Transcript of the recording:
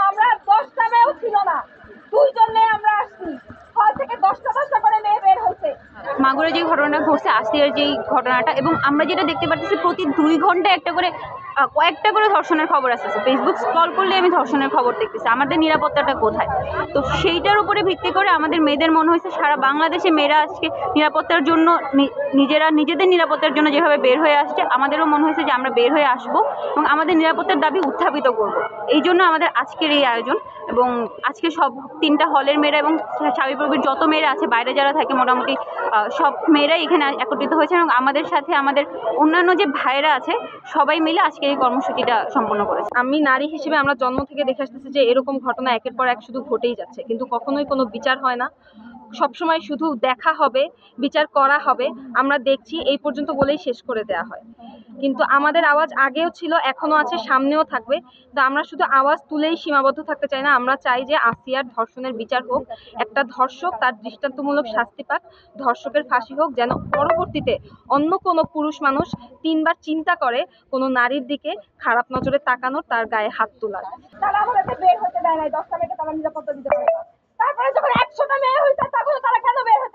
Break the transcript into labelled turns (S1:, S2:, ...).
S1: আমরা 10টা মেয়েও ছিল না, 2 জন মেয়ে আমরা আসছি, হল থেকে 10টা করে মেয়ে বের হয়েছে।
S2: মাগুরে যে ঘটনাটা ঘটছে, আসিয়ার যেই ঘটনাটা, এবং আমরা যেটা দেখতে পাচ্ছি প্রতি 2 ঘন্টায় একটা করে কয়েকটা করে ধর্ষণের খবর আসতেছে। ফেসবুক স্ক্রল করলে আমি ধর্ষণের খবর দেখতেছি। আমাদের নিরাপত্তাটা কোথায়? তো সেইটার উপরে ভিত্তি করে আমাদের মেয়েদের মনে হয়েছে সারা বাংলাদেশে মেয়েরা আজকে নিরাপত্তার জন্য নিজেদের নিরাপত্তার জন্য যেভাবে বের হয়ে আসছে, আমাদেরও মনে হয়েছে যে আমরা বের হয়ে আসবো এবং আমাদের নিরাপত্তার দাবি উত্থাপিত করব। এই জন্য আমাদের আজকের এই আয়োজন। এবং আজকে সব 3টা হলের মেয়েরা এবং সাবিপ্রবির যত মেয়েরা আছে, বাইরে যারা থাকে মোটামুটি সব মেয়েরাই এখানে একত্রিত হয়েছে এবং আমাদের সাথে আমাদের অন্যান্য যে ভাইয়েরা আছে সবাই মিলে আজকে এই কর্মসূচিটা সম্পন্ন করেছে।
S3: আমি নারী হিসেবে আমরা জন্ম থেকে দেখে আসতেছি যে এরকম ঘটনা একের পর এক শুধু ঘটেই যাচ্ছে, কিন্তু কখনোই কোনো বিচার হয় না। সবসময় শুধু দেখা হবে, বিচার করা হবে, আমরা দেখছি এই পর্যন্ত বলেই শেষ করে দেওয়া হয়। কিন্তু আমাদের আওয়াজ আগেও ছিল, এখনো আছে, সামনেও থাকবে। তো আমরা শুধু আওয়াজ তুলেই সীমাবদ্ধ থাকতে চাই না, আমরা চাই যে আসিয়ার ধর্ষণের বিচার হোক, একটা ধর্ষক তার দৃষ্টান্তমূলক শাস্তি পাক, ধর্ষকের ফাঁসি হোক, যেন পরবর্তীতে অন্য কোনো পুরুষ মানুষ 3বার চিন্তা করে কোনো নারীর দিকে খারাপ নজরে তাকানোর, তার গায়ে হাত তোলার।
S1: তারা আমাদেরকে বের হতে দেয় নাই, 10টা মেয়েকে তারা নিরাপত্তা দিতে পারে না। তারপরে যখন 100টা মেয়ে হয়েছে তখন তারা কেন বের হতে